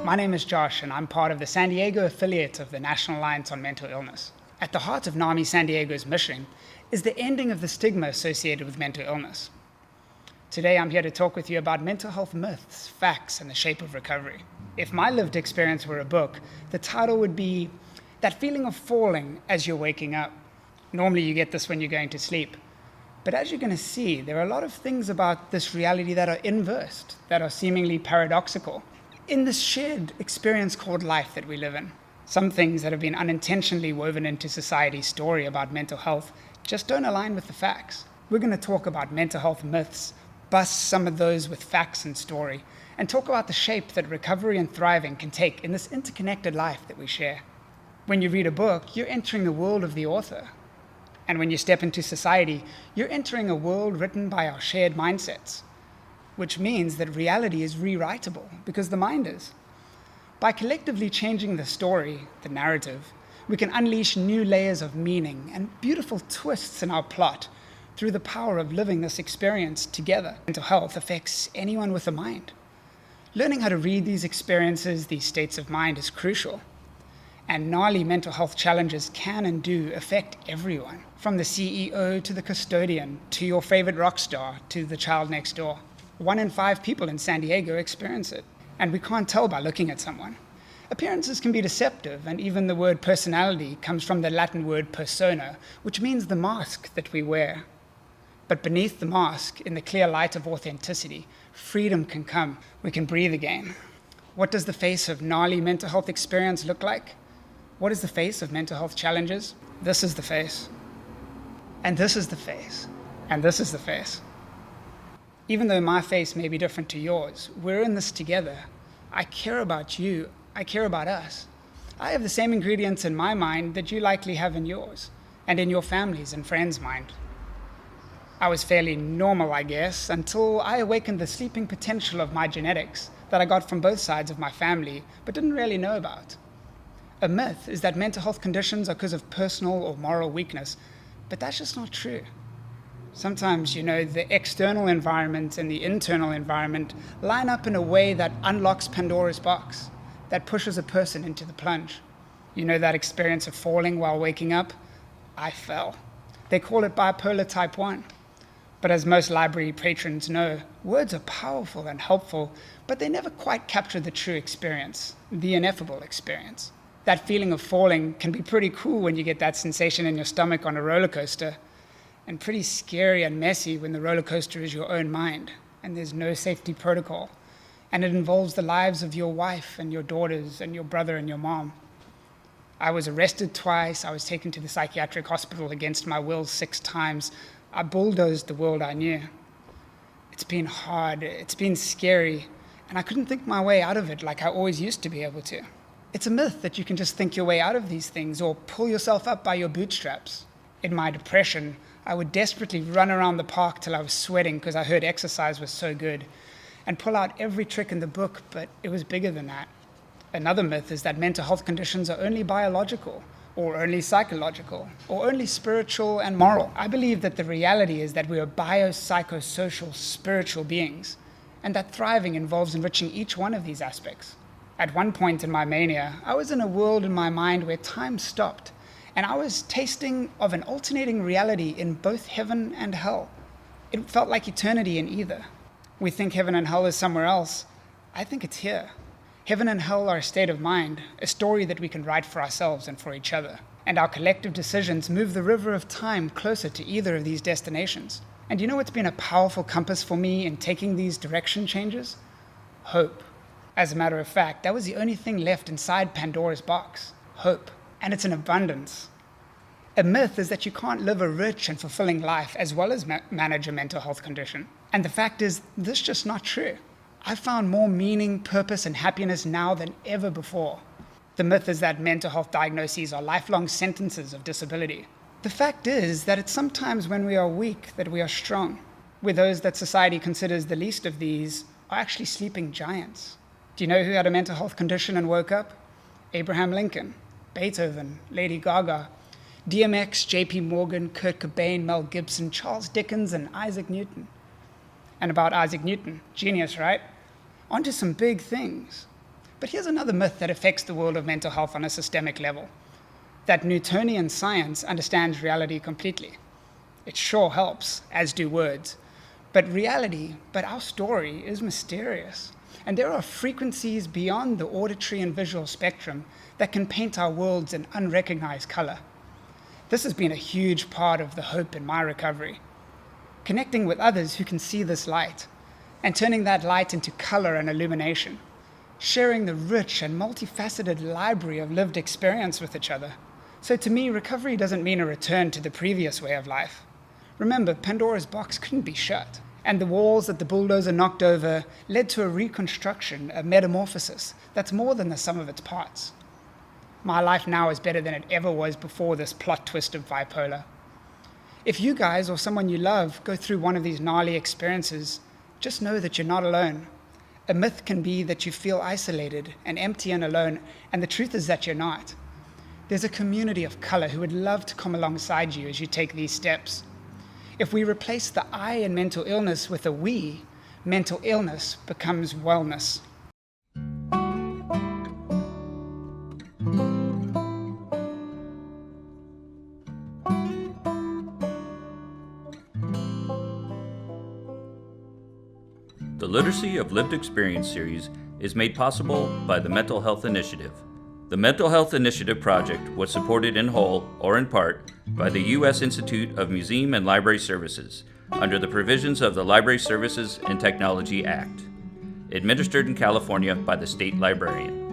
My name is Josh, and I'm part of the San Diego affiliate of the National Alliance on Mental Illness. At the heart of NAMI San Diego's mission is the ending of the stigma associated with mental illness. Today, I'm here to talk with you about mental health myths, facts, and the shape of recovery. If my lived experience were a book, the title would be That Feeling of Falling as You're Waking Up. Normally, you get this when you're going to sleep. But as you're going to see, there are a lot of things about this reality that are inversed, that are seemingly paradoxical, in this shared experience called life that we live in. Some things that have been unintentionally woven into society's story about mental health just don't align with the facts. We're going to talk about mental health myths, bust some of those with facts and story, and talk about the shape that recovery and thriving can take in this interconnected life that we share. When you read a book, you're entering the world of the author. And when you step into society, you're entering a world written by our shared mindsets, which means that reality is rewritable because the mind is. By collectively changing the story, the narrative, we can unleash new layers of meaning and beautiful twists in our plot through the power of living this experience together. Mental health affects anyone with a mind. Learning how to read these experiences, these states of mind, is crucial. And gnarly mental health challenges can and do affect everyone, from the CEO to the custodian, to your favorite rock star, to the child next door. 1 in 5 people in San Diego experience it, and we can't tell by looking at someone. Appearances can be deceptive, and even the word personality comes from the Latin word persona, which means the mask that we wear. But beneath the mask, in the clear light of authenticity, freedom can come. We can breathe again. What does the face of gnarly mental health experience look like? What is the face of mental health challenges? This is the face. And this is the face. And this is the face. Even though my face may be different to yours, we're in this together. I care about you. I care about us. I have the same ingredients in my mind that you likely have in yours, and in your family's and friends' mind. I was fairly normal, I guess, until I awakened the sleeping potential of my genetics that I got from both sides of my family, but didn't really know about. A myth is that mental health conditions are because of personal or moral weakness, but that's just not true. Sometimes, the external environment and the internal environment line up in a way that unlocks Pandora's box, that pushes a person into the plunge. You know that experience of falling while waking up? I fell. They call it bipolar type 1. But as most library patrons know, words are powerful and helpful, but they never quite capture the true experience, the ineffable experience. That feeling of falling can be pretty cool when you get that sensation in your stomach on a roller coaster, and pretty scary and messy when the roller coaster is your own mind, and there's no safety protocol, and it involves the lives of your wife and your daughters and your brother and your mom. I was arrested twice. I was taken to the psychiatric hospital against my will 6 times. I bulldozed the world I knew. It's been hard. It's been scary, and I couldn't think my way out of it like I always used to be able to. It's a myth that you can just think your way out of these things or pull yourself up by your bootstraps. In my depression, I would desperately run around the park till I was sweating because I heard exercise was so good, and pull out every trick in the book, but it was bigger than that. Another myth is that mental health conditions are only biological, or only psychological, or only spiritual and moral. I believe that the reality is that we are biopsychosocial spiritual beings, and that thriving involves enriching each one of these aspects. At one point in my mania, I was in a world in my mind where time stopped, and I was tasting of an alternating reality in both heaven and hell. It felt like eternity in either. We think heaven and hell is somewhere else. I think it's here. Heaven and hell are a state of mind, a story that we can write for ourselves and for each other. And our collective decisions move the river of time closer to either of these destinations. And you know what's been a powerful compass for me in taking these direction changes? Hope. As a matter of fact, that was the only thing left inside Pandora's box. Hope. And it's in abundance. A myth is that you can't live a rich and fulfilling life as well as manage a mental health condition. And the fact is, this is just not true. I've found more meaning, purpose, and happiness now than ever before. The myth is that mental health diagnoses are lifelong sentences of disability. The fact is that it's sometimes when we are weak that we are strong, where those that society considers the least of these are actually sleeping giants. Do you know who had a mental health condition and woke up? Abraham Lincoln, Beethoven, Lady Gaga, DMX, JP Morgan, Kurt Cobain, Mel Gibson, Charles Dickens, and Isaac Newton. And about Isaac Newton, genius, right? On to some big things. But here's another myth that affects the world of mental health on a systemic level: that Newtonian science understands reality completely. It sure helps, as do words. But our story is mysterious. And there are frequencies beyond the auditory and visual spectrum that can paint our worlds in unrecognized color. This has been a huge part of the hope in my recovery. Connecting with others who can see this light, and turning that light into color and illumination. Sharing the rich and multifaceted library of lived experience with each other. So to me, recovery doesn't mean a return to the previous way of life. Remember, Pandora's box couldn't be shut, and the walls that the bulldozer knocked over led to a reconstruction, a metamorphosis that's more than the sum of its parts. My life now is better than it ever was before this plot twist of bipolar. If you guys or someone you love go through one of these gnarly experiences, just know that you're not alone. A myth can be that you feel isolated and empty and alone, and the truth is that you're not. There's a community of color who would love to come alongside you as you take these steps. If we replace the I in mental illness with a we, mental illness becomes wellness. The Literacy of Lived Experience series is made possible by the Mental Health Initiative. The Mental Health Initiative project was supported in whole or in part by the U.S. Institute of Museum and Library Services under the provisions of the Library Services and Technology Act, administered in California by the State Librarian.